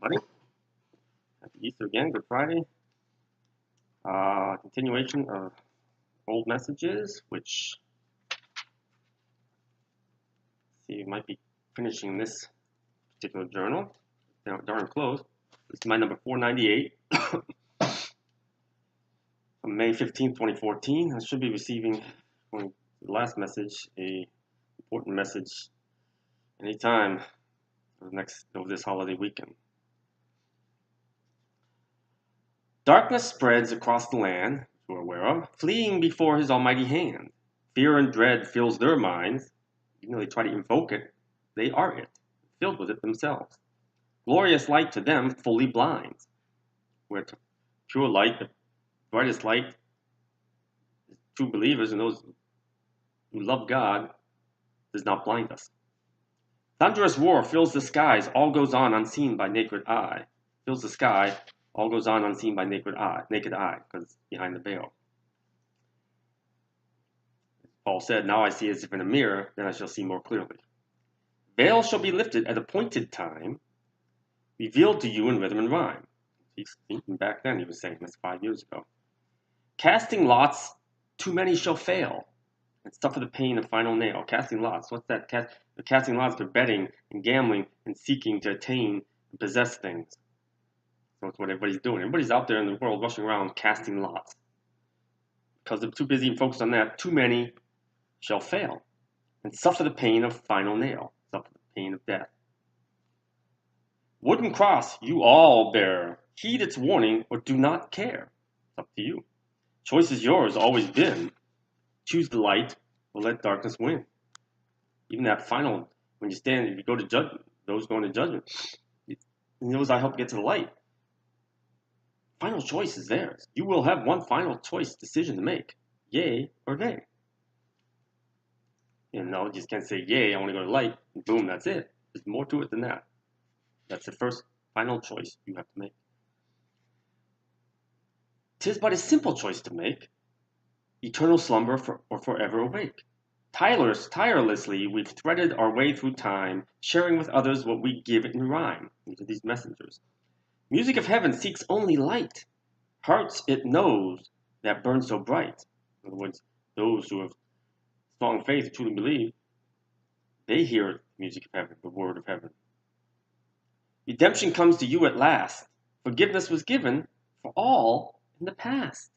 everybody. Happy Easter again, Good Friday. Continuation of old messages, which, see, you might be finishing this particular journal. Darn close. This is my number 498 from May 15th, 2014. I should be receiving, the last message, a important message anytime over this holiday weekend. Darkness spreads across the land, you are aware of, fleeing before his almighty hand. Fear and dread fills their minds. Even though they try to invoke it, they are it, filled with it themselves. Glorious light to them fully blinds. Where pure light, the brightest light, true believers and those who love God, does not blind us. Thunderous roar fills the skies, all goes on unseen by naked eye. Fills the sky, all goes on unseen by naked eye, because it's behind the veil. Paul said, now I see as if in a mirror, then I shall see more clearly. Veil shall be lifted at appointed time, revealed to you in rhythm and rhyme. He's thinking back then, he was saying this 5 years ago. Casting lots, too many shall fail, and suffer the pain of final nail. Casting lots, what's that? The casting lots for betting and gambling and seeking to attain and possess things. So that's what everybody's doing. Everybody's out there in the world rushing around casting lots. Because they're too busy and focused on that, too many shall fail and suffer the pain of final nail, suffer the pain of death. Wooden cross you all bear. Heed its warning or do not care. It's up to you. Choice is yours, always been. Choose the light or let darkness win. Even that final, when you stand, if you go to judgment, those going to judgment, those I help get to the light. Final choice is theirs. You will have one final choice decision to make. Yay or nay. You just can't say, yay, I want to go to the light, and boom, that's it. There's more to it than that. That's the first final choice you have to make. 'Tis but a simple choice to make, eternal slumber or forever awake. Tirelessly, we've threaded our way through time, sharing with others what we give in rhyme. These are these messengers. Music of heaven seeks only light. Hearts it knows that burn so bright. In other words, those who have strong faith, truly believe, they hear music of heaven, the word of heaven. Redemption comes to you at last. Forgiveness was given for all in the past.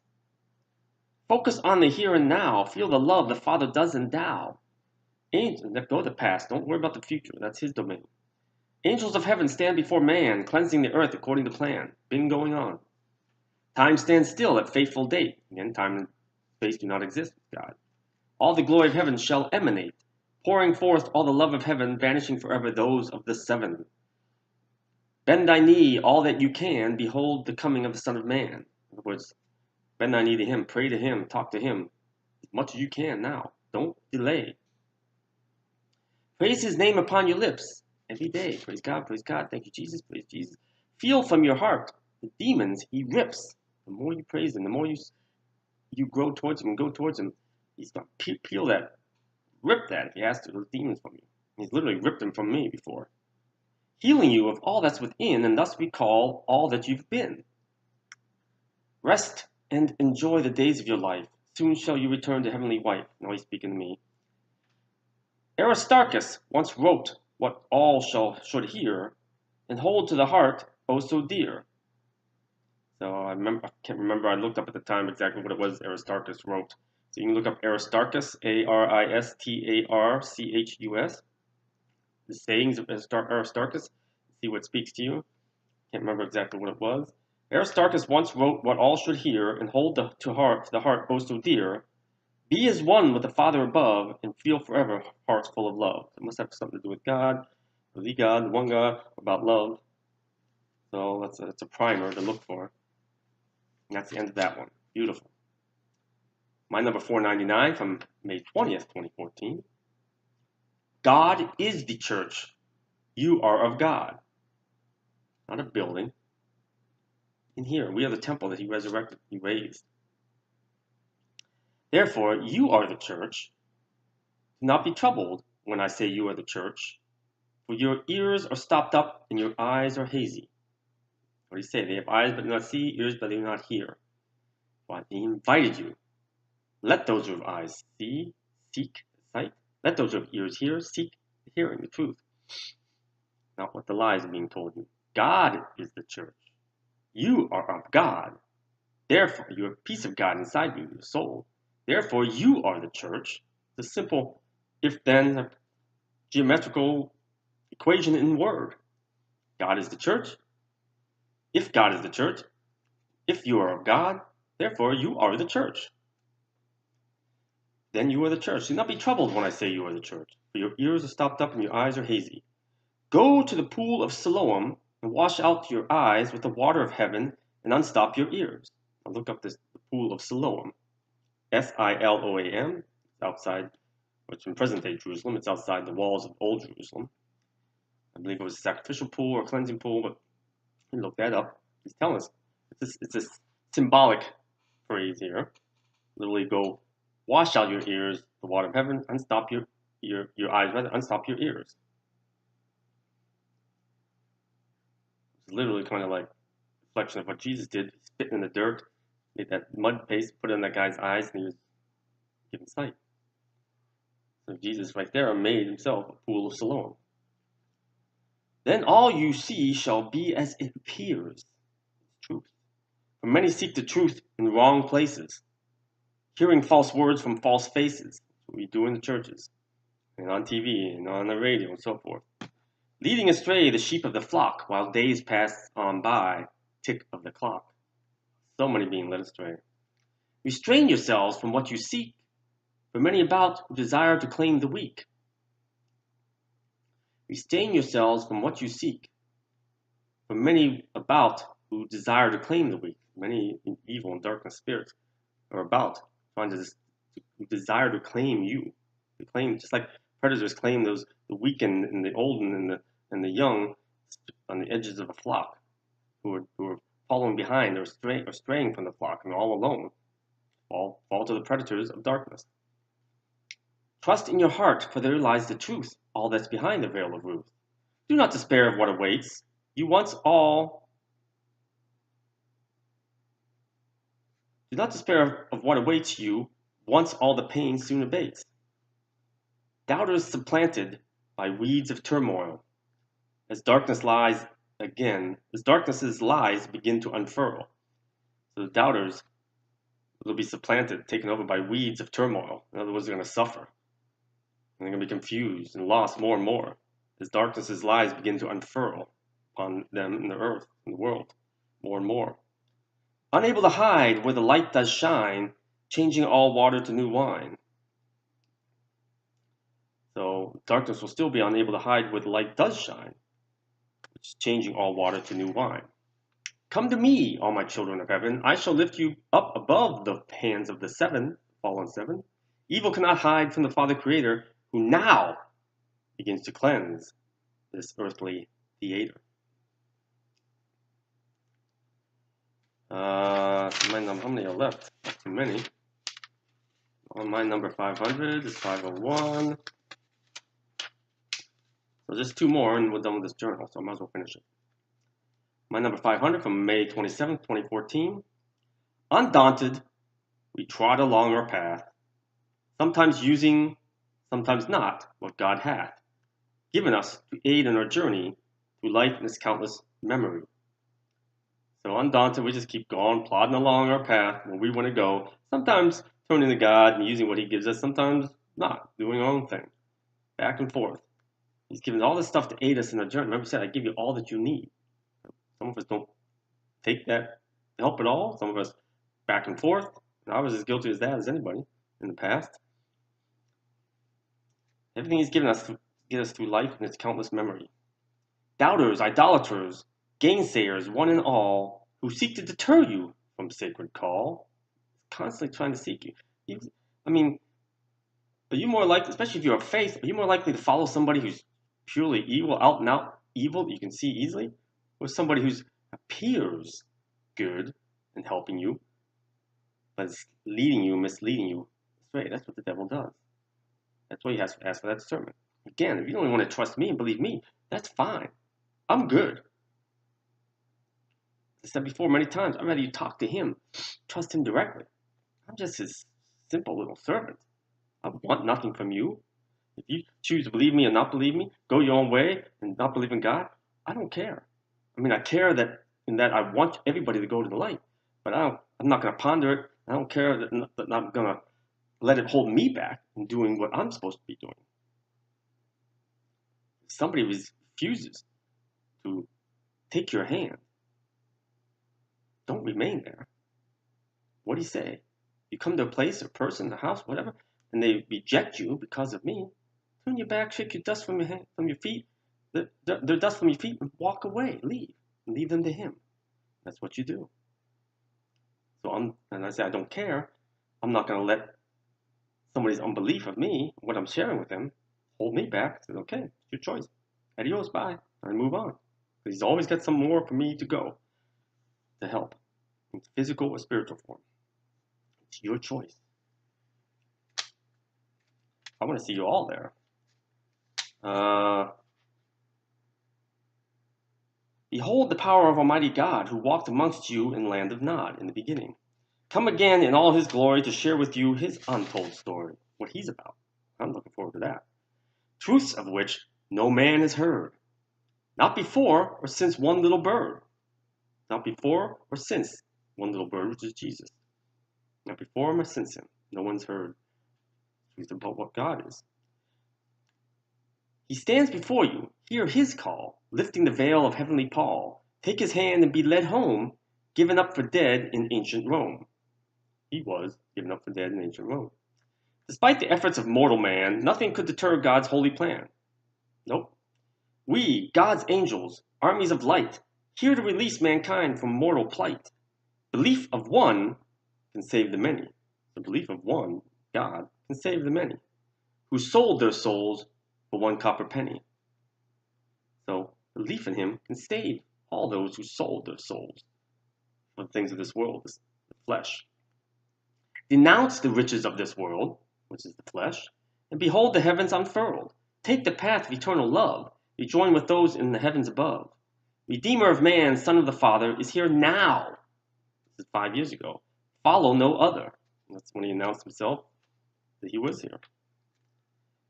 Focus on the here and now. Feel the love the Father does endow. Angels, let go of the past. Don't worry about the future. That's his domain. Angels of heaven stand before man, cleansing the earth according to plan. Been going on. Time stands still at faithful date. Again, time and space do not exist with God. All the glory of heaven shall emanate, pouring forth all the love of heaven, vanishing forever those of the seven. Bend thy knee all that you can, behold the coming of the Son of Man. In other words, bend thy knee to him, pray to him, talk to him as much as you can now. Don't delay. Praise his name upon your lips every day. Praise God, thank you, Jesus, praise Jesus. Feel from your heart the demons he rips. The more you praise him, the more you grow towards him and go towards him, he's going to peel that, rip that if he has to, those demons from you. He's literally ripped them from me before. Healing you of all that's within, and thus recall all that you've been. Rest and enjoy the days of your life. Soon shall you return to heavenly wife. Now he's speaking to me. Aristarchus once wrote what all should hear, and hold to the heart, oh so dear. So I can't remember, I looked up at the time exactly what it was Aristarchus wrote. So you can look up Aristarchus, Aristarchus. The sayings of Aristarchus, see what speaks to you. Can't remember exactly what it was. Aristarchus once wrote what all should hear, and hold to the heart, oh so dear. Be as one with the Father above, and feel forever hearts full of love. It must have something to do with God, or the God, the one God, about love. So that's a primer to look for. And that's the end of that one. Beautiful. My number 499 from May 20th, 2014. God is the church. You are of God. Not a building. In here, we are the temple that he resurrected, he raised. Therefore, you are the church. Do not be troubled when I say you are the church, for your ears are stopped up and your eyes are hazy. What do you say? They have eyes but do not see, ears but do not hear. Why? He invited you. Let those who have eyes see, seek sight. Let those who have ears hear, seek hearing the truth. Not what the lies are being told you. God is the church. You are of God. Therefore, you have peace of God inside you, your soul. Therefore, you are the church. It's a simple if-then geometrical equation in word. God is the church. If God is the church, if you are of God, therefore you are the church. Then you are the church. Do not be troubled when I say you are the church, for your ears are stopped up and your eyes are hazy. Go to the pool of Siloam and wash out your eyes with the water of heaven and unstop your ears. I'll look up this the pool of Siloam. Siloam. It's outside, which in present-day Jerusalem. It's outside the walls of Old Jerusalem. I believe it was a sacrificial pool or a cleansing pool, but you look that up. He's telling us it's a symbolic phrase here. Literally, go wash out your ears, the water of heaven, unstop your eyes, rather, unstop your ears. It's literally kind of like a reflection of what Jesus did. He spit in the dirt, made that mud paste, put it in that guy's eyes, and he was given sight. So Jesus right there made himself a pool of Siloam. Then all you see shall be as it appears. Truth. For many seek the truth in wrong places, hearing false words from false faces. That's what we do in the churches, and on TV, and on the radio, and so forth. Leading astray the sheep of the flock, while days pass on by, tick of the clock. So many being led astray. Restrain yourselves from what you seek, for many about who desire to claim the weak. Restrain yourselves from what you seek, for many about who desire to claim the weak. Many evil and darkness spirits are about trying to desire to claim you. They claim, just like predators claim the weak and the old and the young on the edges of a flock, who are following behind or straying from the flock and all alone, fall to the predators of darkness. Trust in your heart, for there lies the truth, all that's behind the veil of Ruth. Do not despair of what awaits. Do not despair of what awaits you, once all the pain soon abates. Doubters supplanted by weeds of turmoil, as darkness's lies begin to unfurl. So the doubters will be supplanted, taken over by weeds of turmoil. In other words, they're going to suffer. And they're going to be confused and lost more and more as darkness's lies begin to unfurl upon them in the earth, in the world, more and more. Unable to hide where the light does shine, changing all water to new wine. So darkness will still be unable to hide where the light does shine, which is changing all water to new wine. Come to me, all my children of heaven. I shall lift you up above the hands of the fallen seven. Evil cannot hide from the Father Creator, who now begins to cleanse this earthly theater. How many are left? Not too many. On my number 500 is 501. So just two more and we're done with this journal, so I might as well finish it. My number 500 from May 27th, 2014. Undaunted, we trod along our path, sometimes using, sometimes not, what God hath given us to aid in our journey through life and its countless memory. So undaunted, we just keep going, plodding along our path where we want to go, sometimes turning to God and using what He gives us, sometimes not, doing our own thing, back and forth. He's given all this stuff to aid us in our journey. Remember, He said, I give you all that you need. Some of us don't take that help at all. Some of us back and forth. And I was as guilty as that as anybody in the past. Everything He's given us to get us through life and its countless memory. Doubters, idolaters, gainsayers, one and all, who seek to deter you from sacred call, constantly trying to seek you. I mean, are you more likely, especially if you're of faith, are you more likely to follow somebody who's purely evil, out and out evil that you can see easily, or somebody who appears good and helping you, but is leading you, misleading you astray? That's what the devil does. That's why you have to ask for that discernment. Again, if you don't want to trust me and believe me, that's fine. I'm good. I said before many times, I'd rather you talk to him, trust him directly. I'm just his simple little servant. I want nothing from you. If you choose to believe me or not believe me, go your own way and not believe in God, I don't care. I mean, I care that in that I want everybody to go to the light, but I'm not going to ponder it. I don't care that I'm going to let it hold me back in doing what I'm supposed to be doing. If somebody refuses to take your hand, don't remain there. What do you say? You come to a place, a person, a house, whatever, and they reject you because of me. Turn your back, shake your dust from your feet, the dust from your feet, and walk away. Leave them to him. That's what you do. So I say I don't care. I'm not going to let somebody's unbelief of me, what I'm sharing with them, hold me back. I said, okay, it's your choice. Adios, bye. I move on. Because he's always got some more for me to go to help, in physical or spiritual form. It's your choice. I want to see you all there. Behold the power of Almighty God, who walked amongst you in the land of Nod in the beginning. Come again in all his glory to share with you his untold story, what he's about. I'm looking forward to that. Truths of which no man has heard, not before or since one little bird. Not before or since one little bird, which is Jesus. Not before him or since him. No one's heard truth about what God is. He stands before you. Hear his call, lifting the veil of heavenly pall. Take his hand and be led home, given up for dead in ancient Rome. He was given up for dead in ancient Rome. Despite the efforts of mortal man, nothing could deter God's holy plan. Nope. We, God's angels, armies of light, here to release mankind from mortal plight. Belief of one can save the many. The belief of one, God, can save the many, who sold their souls for one copper penny. So belief in him can save all those who sold their souls for the things of this world, the flesh. Denounce the riches of this world, which is the flesh, and behold the heavens unfurled. Take the path of eternal love. Rejoin with those in the heavens above. Redeemer of man, Son of the Father, is here now. This is 5 years ago. Follow no other. And that's when he announced himself that he was here.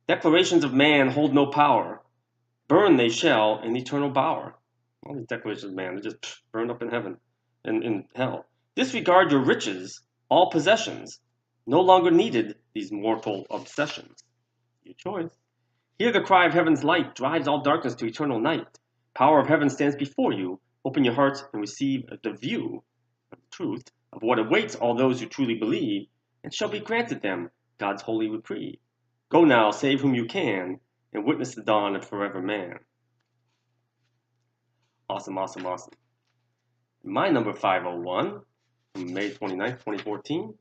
Declarations of man hold no power. Burn they shall in eternal bower. All these declarations of man, they're just burned up in heaven and in hell. Disregard your riches, all possessions. No longer needed these mortal obsessions. Your choice. Hear the cry of heaven's light drives all darkness to eternal night. Power of heaven stands before you. Open your hearts and receive the view of the truth of what awaits all those who truly believe, and shall be granted them God's holy reprieve. Go now, save whom you can, and witness the dawn of forever man. Awesome, awesome, awesome. My number 501, from May 29th, 2014.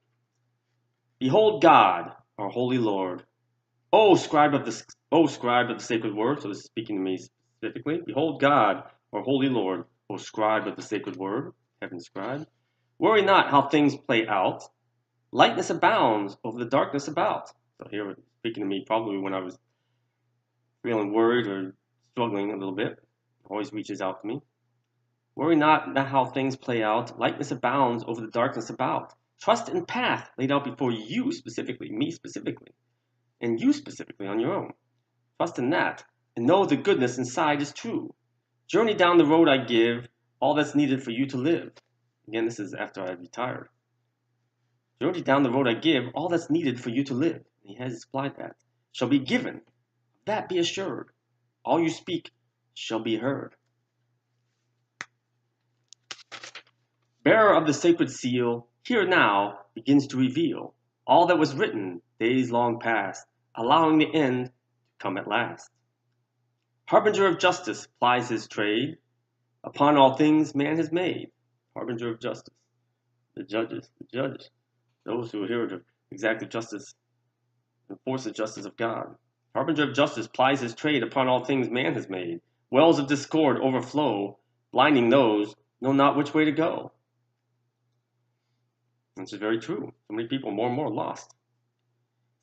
Behold God, our holy Lord. O scribe of the sacred word, so this is speaking to me specifically. Behold God, our holy Lord, O scribe of the sacred word, heaven scribe. Worry not how things play out. Lightness abounds over the darkness about. So here, speaking to me probably when I was feeling worried or struggling a little bit. Always reaches out to me. Worry not how things play out. Lightness abounds over the darkness about. Trust in path laid out before you specifically, me specifically, and you specifically on your own. Trust in that, and know the goodness inside is true. Journey down the road I give, all that's needed for you to live. Again, this is after I retired. Journey down the road I give, all that's needed for you to live. And he has supplied that. Shall be given. That be assured. All you speak shall be heard. Bearer of the sacred seal, here now begins to reveal all that was written days long past, allowing the end to come at last. Harbinger of justice plies his trade upon all things man has made. Harbinger of justice, the judges, those who are here to exact the justice, enforce the justice of God. Harbinger of justice plies his trade upon all things man has made. Wells of discord overflow, blinding those know not which way to go. This is very true. So many people more and more lost.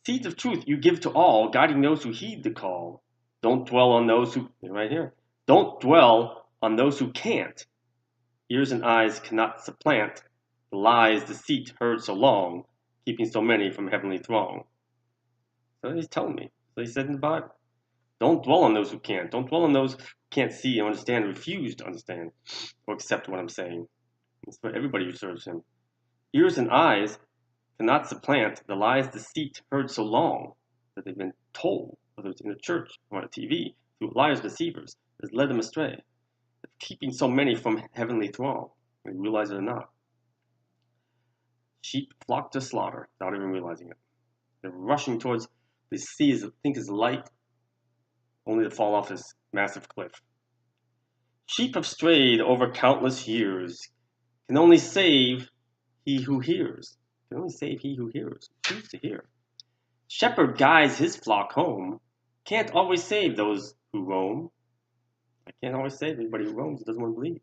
Seeds of truth you give to all, guiding those who heed the call. Don't dwell on those who, right here, don't dwell on those who can't. Ears and eyes cannot supplant the lies, deceit heard so long, keeping so many from heavenly throng. So he's telling me. So he said in the Bible. Don't dwell on those who can't. Don't dwell on those who can't see and understand, refuse to understand or accept what I'm saying. It's for everybody who serves him. Ears and eyes cannot supplant the lies, deceit heard so long that they've been told, whether it's in the church or on TV, through liars, deceivers, has led them astray, keeping so many from heavenly throng. They realize it or not. Sheep flock to slaughter without even realizing it. They're rushing towards the sea as think is light, only to fall off this massive cliff. Sheep have strayed over countless years, can only save he who hears. Can only save he who hears, choose to hear. Shepherd guides his flock home, can't always save those who roam. I can't always save anybody who roams and doesn't want to believe.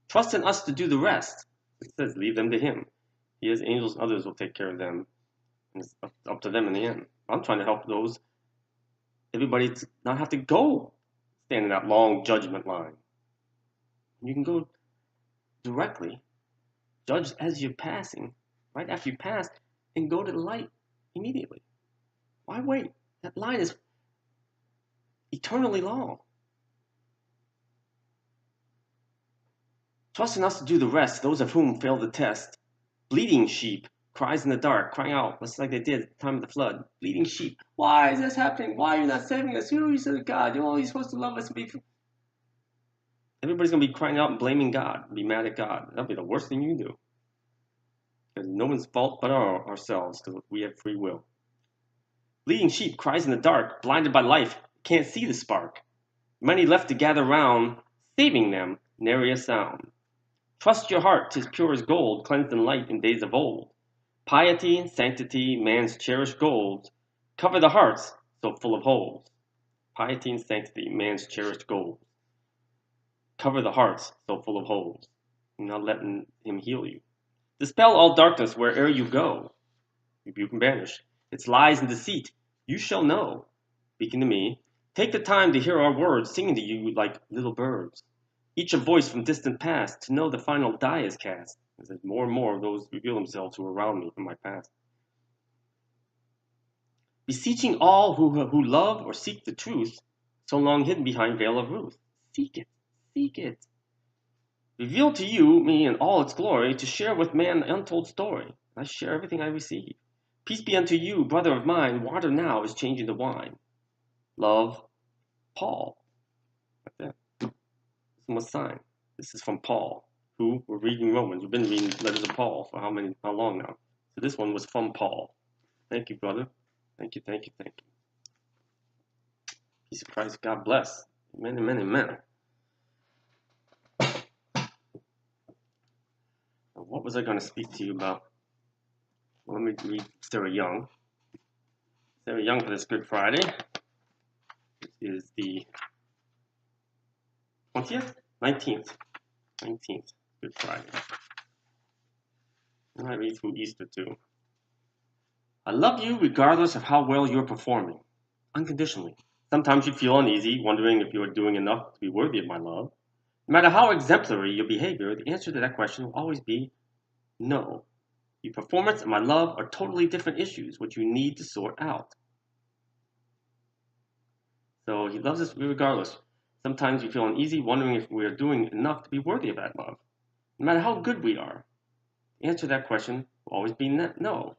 Trust in us to do the rest. It says, leave them to him. He has angels and others will take care of them. And it's up to them in the end. I'm trying to help those, everybody to not have to go stand in that long judgment line. You can go directly, judge as you're passing, right after you pass, and go to the light immediately. Why wait? That line is eternally long. Trust in us to do the rest, those of whom fail the test. Bleeding sheep cries in the dark, crying out, just like they did at the time of the flood. Bleeding sheep. Why is this happening? Why are you not saving us? You said God. You're always supposed to love us and be. Everybody's going to be crying out and blaming God, be mad at God. That'll be the worst thing you can do. Because no one's fault but ourselves, because we have free will. Bleeding sheep cries in the dark, blinded by life, can't see the spark. Many left to gather round, saving them, nary a sound. Trust your heart, 'tis pure as gold, cleansed in light in days of old. Piety and sanctity, man's cherished gold, cover the hearts so full of holes. Piety and sanctity, man's cherished gold, cover the hearts so full of holes. You're not letting him heal you. Dispel all darkness where'er you go. Rebuke and banish its lies and deceit. You shall know. Speaking to me, take the time to hear our words, singing to you like little birds. Each a voice from distant past, to know the final die is cast. As more and more of those reveal themselves who are around me from my past. Beseeching all who love or seek the truth, so long hidden behind veil of ruth. Seek it, seek it. Reveal to you me in all its glory, to share with man the untold story. I share everything I receive. Peace be unto you, brother of mine. Water now is changing to wine. Love, Paul. Like that. This one was signed. This is from Paul, who we're reading Romans. We've been reading letters of Paul for how long now? So this one was from Paul. Thank you, brother. Thank you, thank you, thank you. Peace of Christ, God bless. Amen, amen, amen. What was I going to speak to you about? Well, let me read Sarah Young. Sarah Young for this Good Friday. It is the 20th? 19th. 19th, Good Friday. And I read through Easter too. I love you regardless of how well you're performing, unconditionally. Sometimes you feel uneasy, wondering if you are doing enough to be worthy of my love. No matter how exemplary your behavior, the answer to that question will always be no. Your performance and my love are totally different issues, which you need to sort out. So he loves us regardless. Sometimes we feel uneasy, wondering if we are doing enough to be worthy of that love. No matter how good we are, the answer to that question will always be no.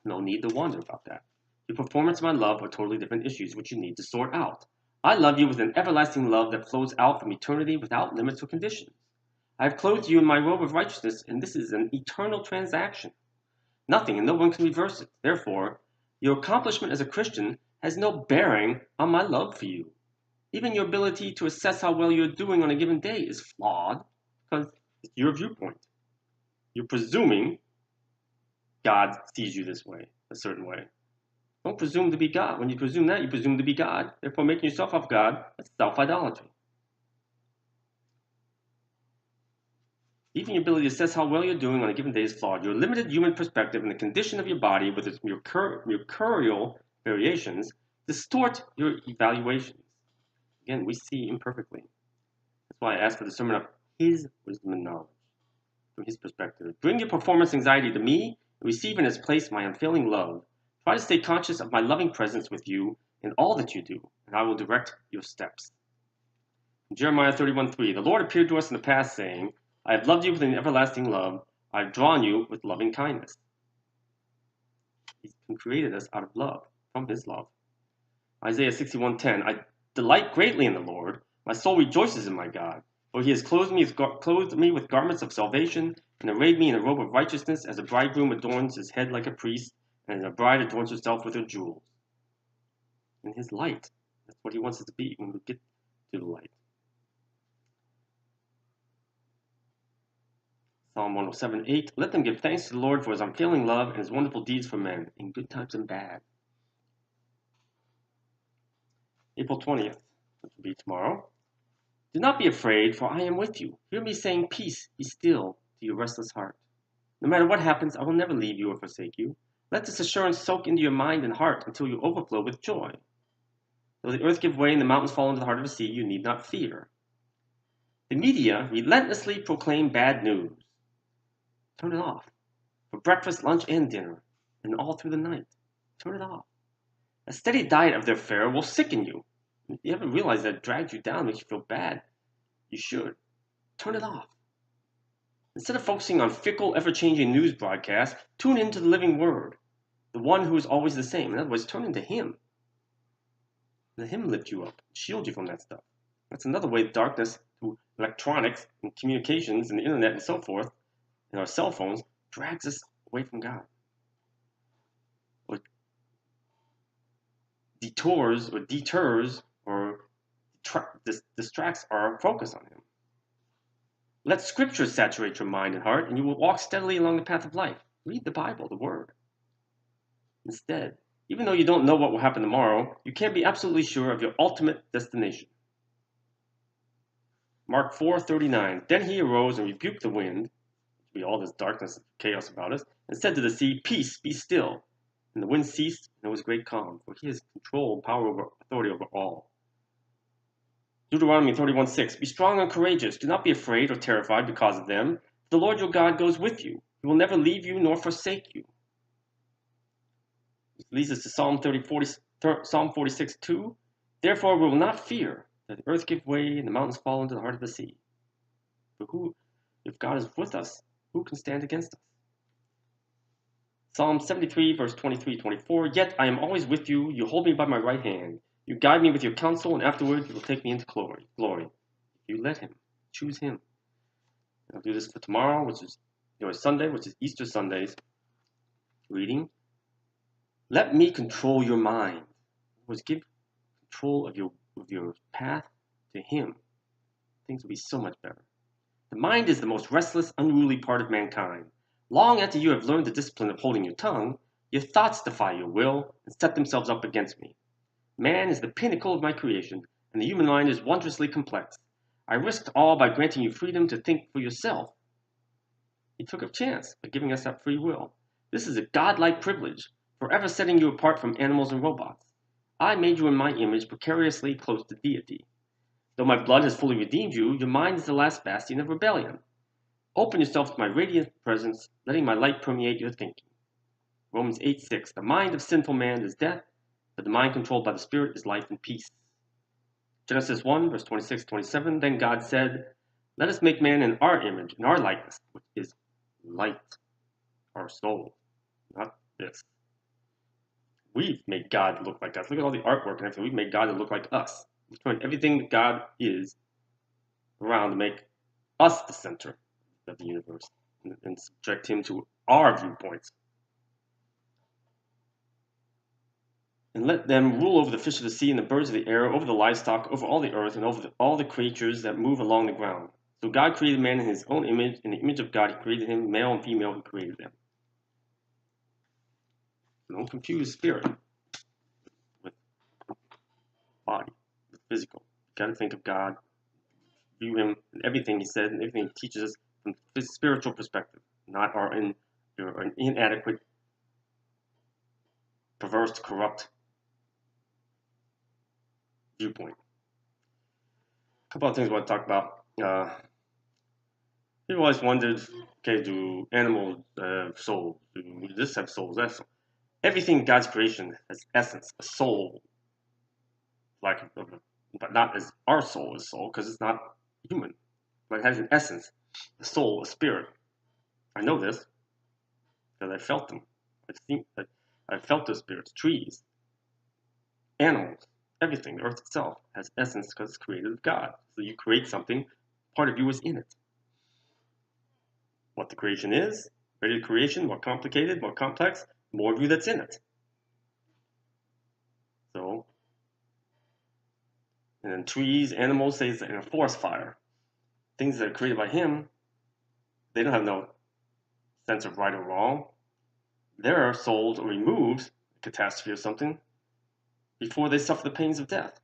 No need to wonder about that. Your performance and my love are totally different issues, which you need to sort out. I love you with an everlasting love that flows out from eternity without limits or conditions. I have clothed you in my robe of righteousness, and this is an eternal transaction. Nothing and no one can reverse it. Therefore, your accomplishment as a Christian has no bearing on my love for you. Even your ability to assess how well you're doing on a given day is flawed because it's your viewpoint. You're presuming God sees you this way, a certain way. Don't presume to be God. When you presume that, you presume to be God. Therefore, making yourself of God, that's self-idolatry. Even your ability to assess how well you're doing on a given day is flawed. Your limited human perspective and the condition of your body with its mercurial variations distort your evaluations. Again, we see imperfectly. That's why I ask for discernment of His wisdom and knowledge from His perspective. Bring your performance anxiety to me and receive in its place my unfailing love. Try to stay conscious of my loving presence with you in all that you do, and I will direct your steps. In Jeremiah 31:3, the Lord appeared to us in the past, saying, I have loved you with an everlasting love. I have drawn you with loving kindness. He's created us out of love, from His love. Isaiah 61:10, I delight greatly in the Lord. My soul rejoices in my God. For He has clothed me with garments of salvation and arrayed me in a robe of righteousness, as a bridegroom adorns his head like a priest, and as a bride adorns herself with her jewels. In His light. That's what He wants us to be when we get to the light. Psalm 107:8, let them give thanks to the Lord for His unfailing love and His wonderful deeds for men, in good times and bad. April 20th, which will be tomorrow. Do not be afraid, for I am with you. Hear me saying, peace, be still, to your restless heart. No matter what happens, I will never leave you or forsake you. Let this assurance soak into your mind and heart until you overflow with joy. Though the earth give way and the mountains fall into the heart of the sea, you need not fear. The media relentlessly proclaim bad news. Turn it off. For breakfast, lunch, and dinner, and all through the night. Turn it off. A steady diet of their fare will sicken you. If you haven't realized that it drags you down, makes you feel bad, you should. Turn it off. Instead of focusing on fickle, ever-changing news broadcasts, tune into the living Word, the one who is always the same. In other words, turn into Him. Let Him lift you up, shield you from that stuff. That's another way darkness, through electronics and communications and the internet and so forth, and our cell phones, drags us away from God. Or deters or distracts our focus on Him. Let Scripture saturate your mind and heart, and you will walk steadily along the path of life. Read the Bible, the Word. Instead, even though you don't know what will happen tomorrow, you can be absolutely sure of your ultimate destination. Mark 4:39. Then He arose and rebuked the wind, which be all this darkness and chaos about us, and said to the sea, peace, be still. And the wind ceased, and there was great calm, for He has control, power, authority over all. Deuteronomy 31:6, be strong and courageous. Do not be afraid or terrified because of them. The Lord your God goes with you. He will never leave you nor forsake you. This leads us to Psalm 46:2. Therefore we will not fear, that the earth give way and the mountains fall into the heart of the sea. But if God is with us, who can stand against us? Psalm 73, verse 23-24. Yet I am always with you. You hold me by my right hand. You guide me with your counsel, and afterward you will take me into glory. You let Him. Choose Him. I'll do this for tomorrow, which is Sunday, which is Easter Sunday's reading. Let me control your mind. Give control of your path to Him. Things will be so much better. The mind is the most restless, unruly part of mankind. Long after you have learned the discipline of holding your tongue, your thoughts defy your will and set themselves up against me. Man is the pinnacle of my creation, and the human mind is wondrously complex. I risked all by granting you freedom to think for yourself. He took a chance by giving us that free will. This is a godlike privilege, forever setting you apart from animals and robots. I made you in my image, precariously close to deity. Though my blood has fully redeemed you, your mind is the last bastion of rebellion. Open yourself to my radiant presence, letting my light permeate your thinking. Romans 8:6. The mind of sinful man is death, but the mind controlled by the Spirit is life and peace. Genesis 1, verse 26-27. Then God said, let us make man in our image, in our likeness, which is light, our soul, not this. We've made God look like us. Look at all the artwork and everything. We've made God to look like us. We've turned everything that God is around to make us the center of the universe and subject Him to our viewpoints. And let them rule over the fish of the sea and the birds of the air, over the livestock, over all the earth, and over all the creatures that move along the ground. So God created man in His own image. In the image of God He created him, male and female He created them. Don't confuse spirit with body, with physical. You've got to think of God, view Him in everything He said and everything He teaches us from a spiritual perspective, not our inadequate, perverse, corrupt viewpoint. A couple of things I want to talk about. Uh, People always wondered, okay, do animals have souls? Do this have souls? That soul? Everything in God's creation has essence, a soul, like, but not as our soul is soul, because it's not human, but it has an essence, a soul, a spirit. I know this because I felt them. I felt those spirits, trees, animals, everything. The earth itself has essence because it's created of God. So you create something, part of you is in it. What the creation is, greater the creation, more complicated, more complex, more of you that's in it. So, and then trees, animals, say it's in a forest fire. Things that are created by Him, they don't have no sense of right or wrong. Their souls are removed, a catastrophe or something, before they suffer the pains of death.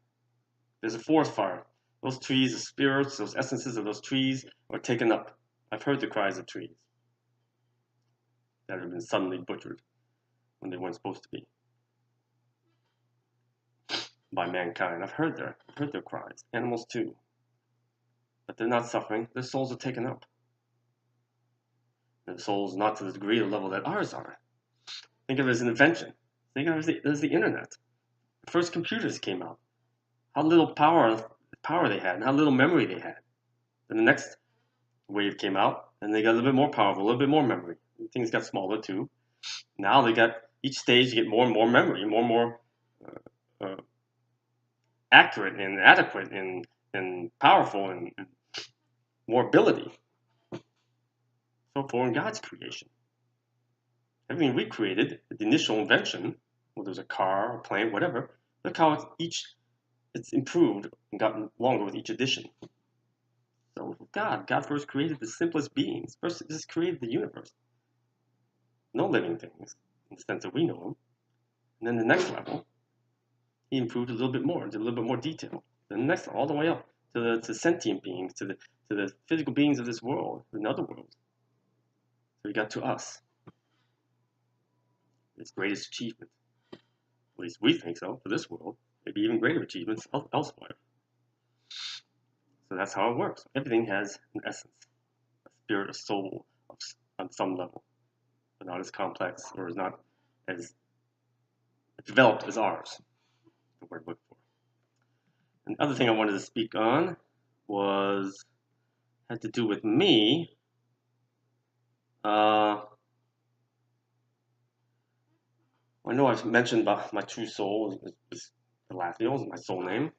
There's a forest fire. Those trees, the spirits, those essences of those trees are taken up. I've heard the cries of trees that have been suddenly butchered when they weren't supposed to be by mankind. I've heard their cries. Animals too. But they're not suffering. Their souls are taken up. Their souls not to the degree or level that ours are. Think of it as an invention. Think of it as the internet. The first computers came out. How little power they had and how little memory they had. Then the next wave came out and they got a little bit more powerful, a little bit more memory. Things got smaller too. Now they got each stage you get more and more memory, more and more accurate and adequate and powerful and more ability. So for in God's creation, everything we created, the initial invention, whether it was a car, a plane, whatever, look how it's improved and gotten longer with each edition. So God first created the simplest beings. First, just created the universe. No living things, in the sense that we know them. And then the next level, He improved a little bit more, did a little bit more detail. Then the next, all the way up to sentient beings, to the physical beings of this world, and other worlds. So He got to us. His greatest achievement. At least we think so for this world. Maybe even greater achievements elsewhere. So that's how it works. Everything has an essence, a spirit, a soul, on some level, but not as complex or is not as developed as ours. The word we're looking for. Another thing I wanted to speak on had to do with me. I know I've mentioned about my true soul is Galathiel, is my soul name,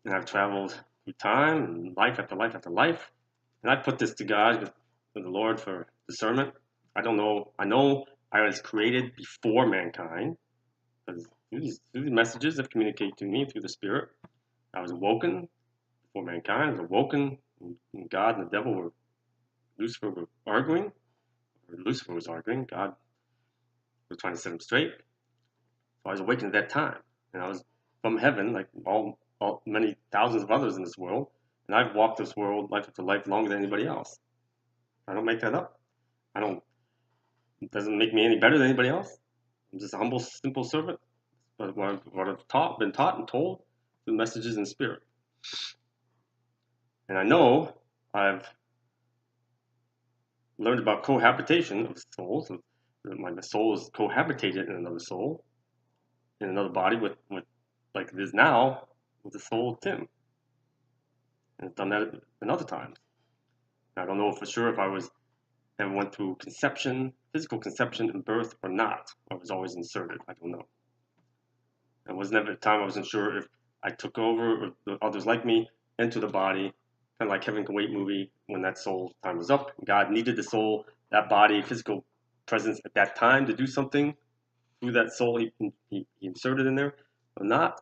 and I've traveled through time and life after life after life, and I put this to God with the Lord for discernment. I don't know. I know I was created before mankind, because through these messages that communicate to me through the Spirit, I was awoken before mankind. I was awoken, and God and the devil Lucifer were arguing. Or Lucifer was arguing. God was trying to set him straight. So I was awakened at that time, and I was from heaven, like all many thousands of others in this world, and I've walked this world life after life longer than anybody else. I don't make that up. It doesn't make me any better than anybody else. I'm just a humble, simple servant. But what I've been taught and told, the messages in spirit. And I know I've learned about cohabitation of souls. My soul is cohabitated in another soul, in another body with like it is now, with the soul of Tim. And I've done that in other times. I don't know for sure if I ever went through conception, physical conception and birth or not. I was always inserted. I don't know. There was never a time I wasn't sure if I took over or the others like me enter the body, kind of like Kevin Can Wait movie when that soul time was up. God needed the soul, that body, physical presence at that time to do something through that soul he inserted in there or not.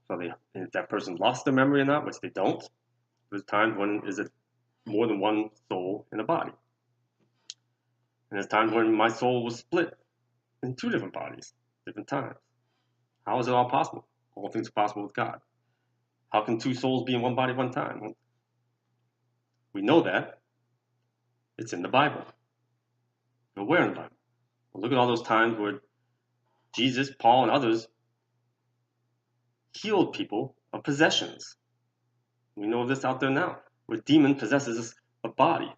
So if that person lost their memory or not, which they don't, there's times when is it more than one soul in a body. And there's times when my soul was split in two different bodies, different times. How is it all possible? All things are possible with God. How can two souls be in one body one time? Well, we know that. It's in the Bible. But where in the Bible? Well, look at all those times where Jesus, Paul, and others healed people of possessions. We know this out there now, where demon possesses a body.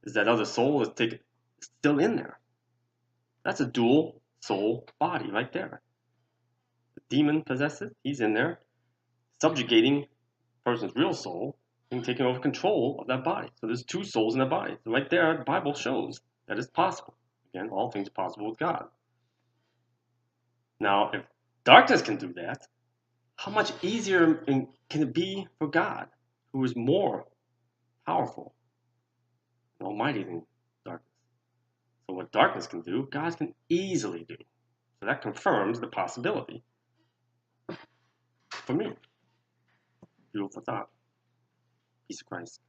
Is that other soul is still in there? That's a dual soul body right there. The demon possesses, he's in there, subjugating a person's real soul and taking over control of that body. So there's two souls in the body. So right there, the Bible shows that it's possible. Again, all things are possible with God. Now, if darkness can do that, how much easier can it be for God, who is more powerful and almighty than darkness? So what darkness can do, God can easily do. So that confirms the possibility for me. Beautiful thought. Peace of Christ.